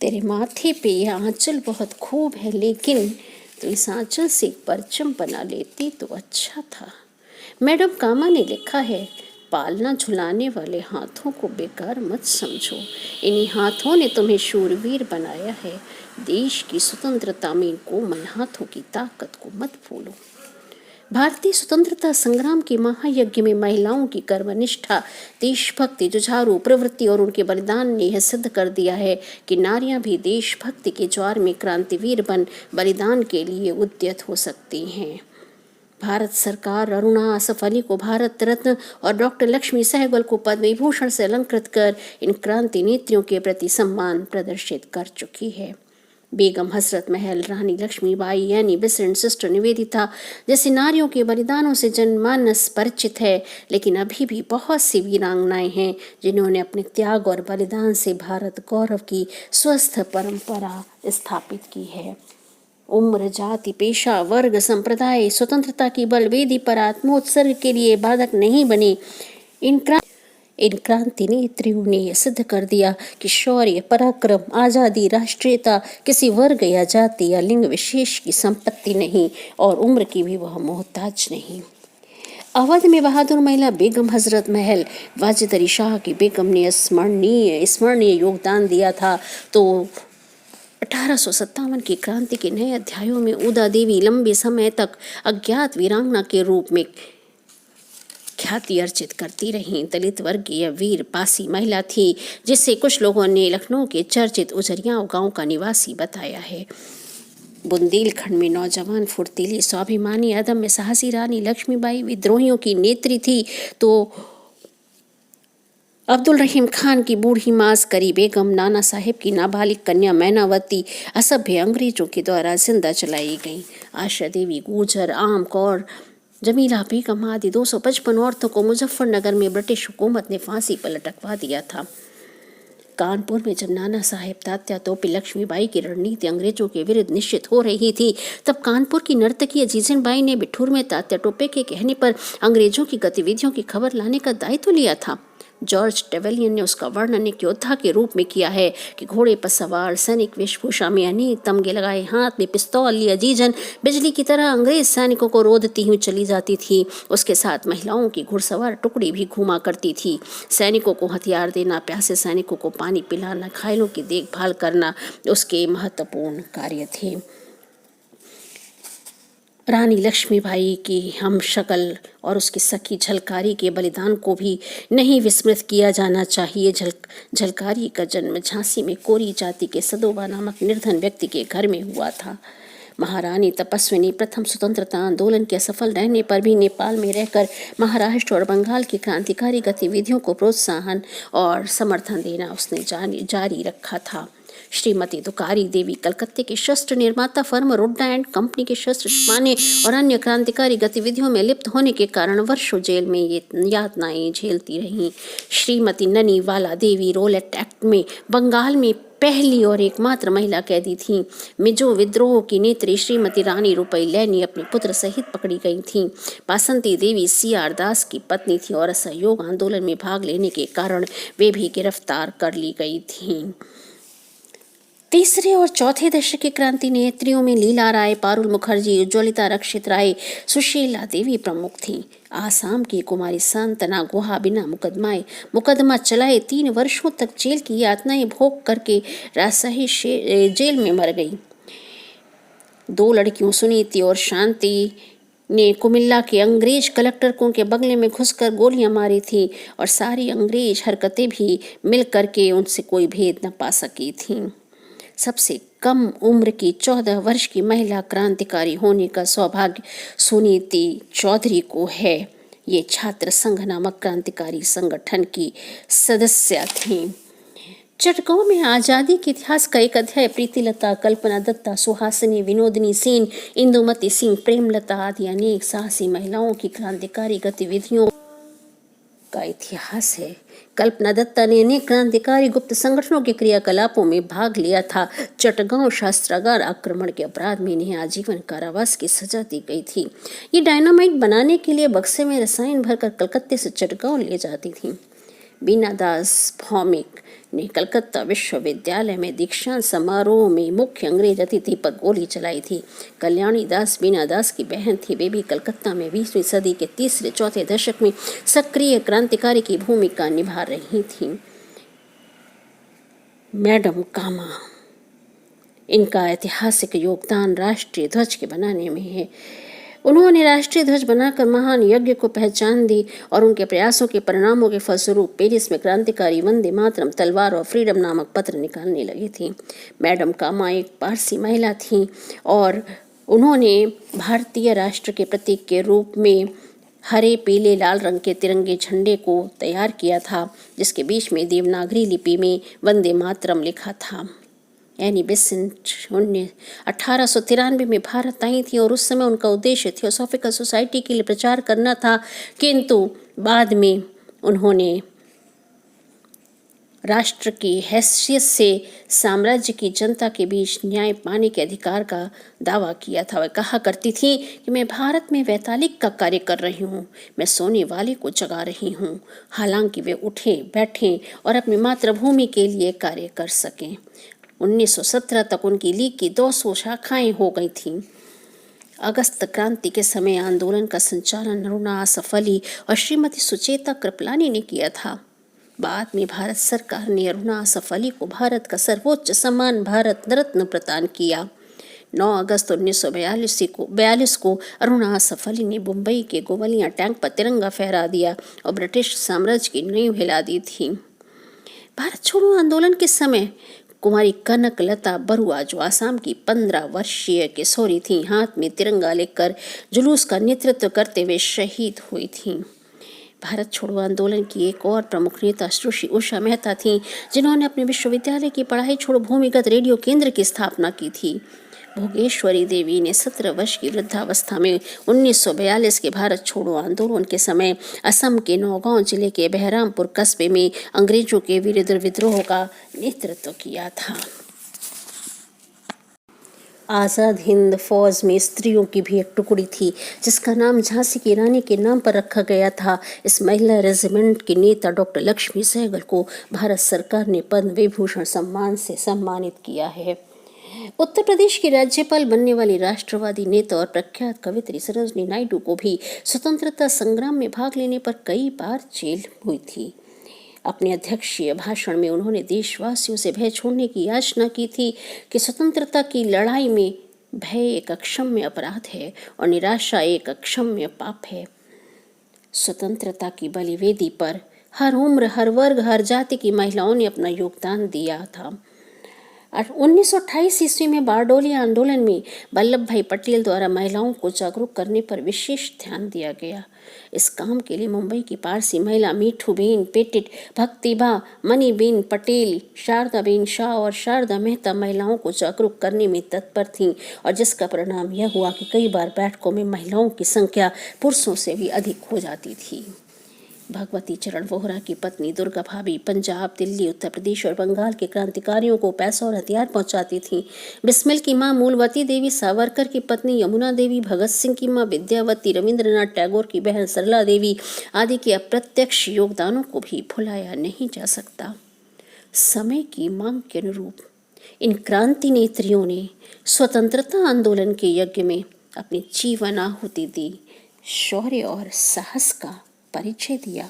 तेरे माथे पे ये आंचल बहुत खूब है, लेकिन तो इस आंचल से एक परचम बना लेती तो अच्छा था। मैडम कामा ने लिखा है, पालना झुलाने वाले हाथों को बेकार मत समझो। इन्हीं हाथों ने तुम्हें शूरवीर बनाया है। देश की स्वतंत्रता में इन कोमल हाथों की ताकत को मत भूलो। भारतीय स्वतंत्रता संग्राम के महायज्ञ में महिलाओं की कर्मनिष्ठा, देशभक्ति, जुझारू प्रवृत्ति और उनके बलिदान ने यह सिद्ध कर दिया है कि नारियां भी देशभक्ति के ज्वार में क्रांतिवीर बन बलिदान के लिए उद्यत हो सकती हैं। भारत सरकार अरुणा असफ अली को भारत रत्न और डॉक्टर लक्ष्मी सहगल को पद्म विभूषण से अलंकृत कर इन क्रांति नेत्रियों के प्रति सम्मान प्रदर्शित कर चुकी है। Begum Hazrat Mahal, Rani Lakshmibai, Annie Besant, sister Nivedita जैसी नारियों के बलिदानों से जनमानस परिचित है, लेकिन अभी भी बहुत सी वीरांगनाएं हैं जिन्होंने अपने त्याग और बलिदान से भारत गौरव की स्वस्थ परंपरा स्थापित की है। उम्र, जाति, पेशा, वर्ग, संप्रदाय स्वतंत्रता की बलवेदी पर आत्मोत्सर्ग के लिए बाधक नहीं बने। इन क्रांति नेत्रियों ने यह सिद्ध कर दिया कि शौर्य, पराक्रम, आज़ादी, राष्ट्रीयता किसी वर्ग या जाति या लिंग विशेष की संपत्ति नहीं और उम्र की भी वह मोहताज नहीं। अवध में बहादुर महिला बेगम हजरत महल वाजिद अली शाह की बेगम ने स्मरणीय योगदान दिया था, तो 1857 की क्रांति के नए अध्यायों में उदा देवी लंबे समय तक अज्ञात वीरांगना के रूप में ख्याति अर्जित करती रहीं। दलित वर्ग की यह वीर पासी महिला थी जिसे कुछ लोगों ने लखनऊ के चर्चित उजरियाव गांव का निवासी बताया है। बुंदेलखंड में नौजवान, फुर्तीली, स्वाभिमानी, अदम्य साहसी रानी लक्ष्मीबाई विद्रोहियों की नेत्री थी, तो अब्दुल रहीम खान की बूढ़ी मास करी बेगम, नाना साहेब की नाबालिग कन्या मैनावती असभ्य अंग्रेजों के द्वारा जिंदा जलाई गईं। आशा देवी गुर्जर, आम कौर, जमीला बेगम आदि 255 औरतों को मुजफ्फरनगर में ब्रिटिश हुकूमत ने फांसी पर लटकवा दिया था। कानपुर में जब नाना साहेब, तात्या तोपे, लक्ष्मीबाई की रणनीति अंग्रेजों के विरुद्ध निश्चित हो रही थी, तब कानपुर की नर्तकी जीजनबाई ने बिठूर में तात्या टोपे के कहने पर अंग्रेजों की गतिविधियों की खबर लाने का दायित्व लिया था। जॉर्ज टेवेलियन ने उसका वर्णन एक योद्धा के रूप में किया है कि घोड़े पर सवार, सैनिक वेशभूषा में, अनेक तमगे लगाए, हाथ में पिस्तौल लिया जीजन बिजली की तरह अंग्रेज सैनिकों को रोदती हुई चली जाती थी। उसके साथ महिलाओं की घुड़सवार टुकड़ी भी घूमा करती थी। सैनिकों को हथियार देना, प्यासे सैनिकों को पानी पिलाना, घायलों की देखभाल करना उसके महत्वपूर्ण कार्य थे। रानी लक्ष्मीबाई की हम शक्ल और उसकी सखी झलकारी के बलिदान को भी नहीं विस्मृत किया जाना चाहिए। झलकारी का जन्म झांसी में कोरी जाति के सदोबा नामक निर्धन व्यक्ति के घर में हुआ था। महारानी तपस्विनी प्रथम स्वतंत्रता आंदोलन के असफल रहने पर भी नेपाल में रहकर महाराष्ट्र और बंगाल की क्रांतिकारी गतिविधियों को प्रोत्साहन और समर्थन देना उसने जारी रखा था। श्रीमती दुकारी देवी कलकत्ते के शस्त्र निर्माता फर्म रोड्डा एंड कंपनी के शस्त्र छुपाने और अन्य क्रांतिकारी गतिविधियों में लिप्त होने के कारण वर्षों जेल में ये यातनाएं झेलती रहीं। श्रीमती ननी वाला देवी रोलेट एक्ट में बंगाल में पहली और एकमात्र महिला कैदी थीं। मिजो विद्रोह की नेत्री श्रीमती रानी रुपई लैनी अपने पुत्र सहित पकड़ी गई थीं। बासंती देवी CR दास की पत्नी थी और असहयोग आंदोलन में भाग लेने के कारण वे भी गिरफ्तार कर ली गई थीं। तीसरे और चौथे दशक की क्रांति नेत्रियों में लीला राय, पारुल मुखर्जी, उज्ज्वलिता रक्षित राय, सुशीला देवी प्रमुख थीं। आसाम की कुमारी सांतना गुहा बिना मुकदमा चलाए 3 वर्षों तक जेल की यातनाएं भोग करके राजशाही जेल में मर गई। 2 लड़कियों सुनीति और शांति ने कुमिल्ला के अंग्रेज कलेक्टर के बंगले में घुसकर गोलियां मारी थी और सारी अंग्रेज हरकतें भी मिल करके उनसे कोई भेद न पा सकी थीं। सबसे कम उम्र की 14 वर्ष की महिला क्रांतिकारी होने का सौभाग्य सुनीति चौधरी को है। ये छात्र संघ नामक क्रांतिकारी संगठन की सदस्य थीं। चटगांव में आज़ादी के इतिहास का एक अध्याय प्रीतिलता, कल्पना दत्ता, सुहासिनी, विनोदिनी सेन, इंदुमती सिंह, प्रेमलता आदि अनेक साहसी महिलाओं की क्रांतिकारी गतिविधियों का इतिहास है। कल्पना दत्ता ने अनेक क्रांतिकारी गुप्त संगठनों के क्रियाकलापों में भाग लिया था। चटगांव शस्त्रागार आक्रमण के अपराध में इन्हें आजीवन कारावास की सजा दी गई थी। ये डायनामाइट बनाने के लिए बक्से में रसायन भरकर कलकत्ते से चटगांव ले जाती थी। बीना दास भौमिक ने कलकत्ता विश्वविद्यालय में दीक्षांत समारोह में मुख्य अंग्रेज अतिथि पर गोली चलाई थी। कल्याणी दास बीना दास की बहन थी। वे भी कलकत्ता में 20वीं सदी के तीसरे चौथे दशक में सक्रिय क्रांतिकारी की भूमिका निभा रही थीं। मैडम कामा, इनका ऐतिहासिक योगदान राष्ट्रीय ध्वज के बनाने में है। उन्होंने राष्ट्रीय ध्वज बनाकर महान यज्ञ को पहचान दी और उनके प्रयासों के परिणामों के फलस्वरूप पेरिस में क्रांतिकारी वंदे मातरम, तलवार और फ्रीडम नामक पत्र निकालने लगी थी। मैडम कामा एक पारसी महिला थीं और उन्होंने भारतीय राष्ट्र के प्रतीक के रूप में हरे, पीले, लाल रंग के तिरंगे झंडे को तैयार किया था, जिसके बीच में देवनागरी लिपि में वंदे मातरम लिखा था। एनी बेसेंट 1893 में भारत आई थी और उस समय उनका उद्देश्य थियोसॉफिकल सोसाइटी के लिए प्रचार करना था, किंतु बाद में उन्होंने राष्ट्र की हैसियत से साम्राज्य की जनता के बीच न्याय पाने के अधिकार का दावा किया था। वह कहा करती थी कि मैं भारत में वैतालिक का कार्य कर रही हूँ, मैं सोने वाले को जगा रही हूँ, हालांकि वे उठें, बैठें और अपनी मातृभूमि के लिए कार्य कर सकें। 1917 तक उनकी लीग की 200 शाखाएं हो गई थीं। अगस्त क्रांति के समय आंदोलन का संचालन अरुणा आसफ अली और श्रीमती सुचेता कृपलानी ने किया था। बाद में भारत सरकार ने अरुणा आसफ अली को भारत का सर्वोच्च सम्मान भारत रत्न प्रदान किया। 9 अगस्त 1942 को अरुणा आसफ अली ने मुंबई के गोवलिया टैंक पर तिरंगा फहरा दिया और ब्रिटिश साम्राज्य की नींव हिला दी थी। भारत छोड़ो आंदोलन के समय कुमारी कनक लता बरुआ, जो आसाम की 15 वर्षीय किशोरी थी, हाथ में तिरंगा लेकर जुलूस का नेतृत्व करते हुए शहीद हुई थीं। भारत छोड़ो आंदोलन की एक और प्रमुख नेता सुश्री उषा मेहता थीं, जिन्होंने अपने विश्वविद्यालय की पढ़ाई छोड़ो भूमिगत रेडियो केंद्र की स्थापना की थी। भोगेश्वरी देवी ने 17 वर्ष की वृद्धावस्था में 1942 के भारत छोड़ो आंदोलन के समय असम के नौगांव जिले के बहरामपुर कस्बे में अंग्रेजों के विरुद्ध विद्रोह का नेतृत्व किया था। आज़ाद हिंद फौज में स्त्रियों की भी एक टुकड़ी थी, जिसका नाम झांसी की रानी के नाम पर रखा गया था। इस महिला रेजिमेंट की नेता डॉक्टर लक्ष्मी सहगल को भारत सरकार ने पद्म विभूषण सम्मान से सम्मानित किया है। उत्तर प्रदेश की राज्यपाल बनने वाली राष्ट्रवादी नेता और प्रख्यात कवित्री सरोजिनी नायडू को भी स्वतंत्रता संग्राम में भाग लेने पर कई बार जेल हुई थी। अपने अध्यक्षीय भाषण में उन्होंने देशवासियों से भय छोड़ने की याचना की थी कि स्वतंत्रता की लड़ाई में भय एक अक्षम्य अपराध है और निराशा एक अक्षम्य पाप है। स्वतंत्रता की बलिवेदी पर हर उम्र, हर वर्ग, हर जाति की महिलाओं ने अपना योगदान दिया था। 1928 ईस्वी में बारडोली आंदोलन में वल्लभ भाई पटेल द्वारा महिलाओं को जागरूक करने पर विशेष ध्यान दिया गया। इस काम के लिए मुंबई की पारसी महिला मीठूबेन पेटिट, भक्तिबा, मणिबेन पटेल, शारदाबेन शाह और शारदा मेहता महिलाओं को जागरूक करने में तत्पर थीं और जिसका परिणाम यह हुआ कि कई बार बैठकों में महिलाओं की संख्या पुरुषों से भी अधिक हो जाती थी। भगवती चरण वोहरा की पत्नी दुर्गा भाभी पंजाब, दिल्ली, उत्तर प्रदेश और बंगाल के क्रांतिकारियों को पैसा और हथियार पहुंचाती थीं। बिस्मिल की मां मूलवती देवी, सावरकर की पत्नी यमुना देवी, भगत सिंह की मां विद्यावती, रविंद्रनाथ टैगोर की बहन सरला देवी आदि के अप्रत्यक्ष योगदानों को भी भुलाया नहीं जा सकता। समय की मांग के अनुरूप इन क्रांति नेत्रियों ने स्वतंत्रता आंदोलन के यज्ञ में अपनी जीवन आहुति दी, शौर्य और साहस का परिचय दिया।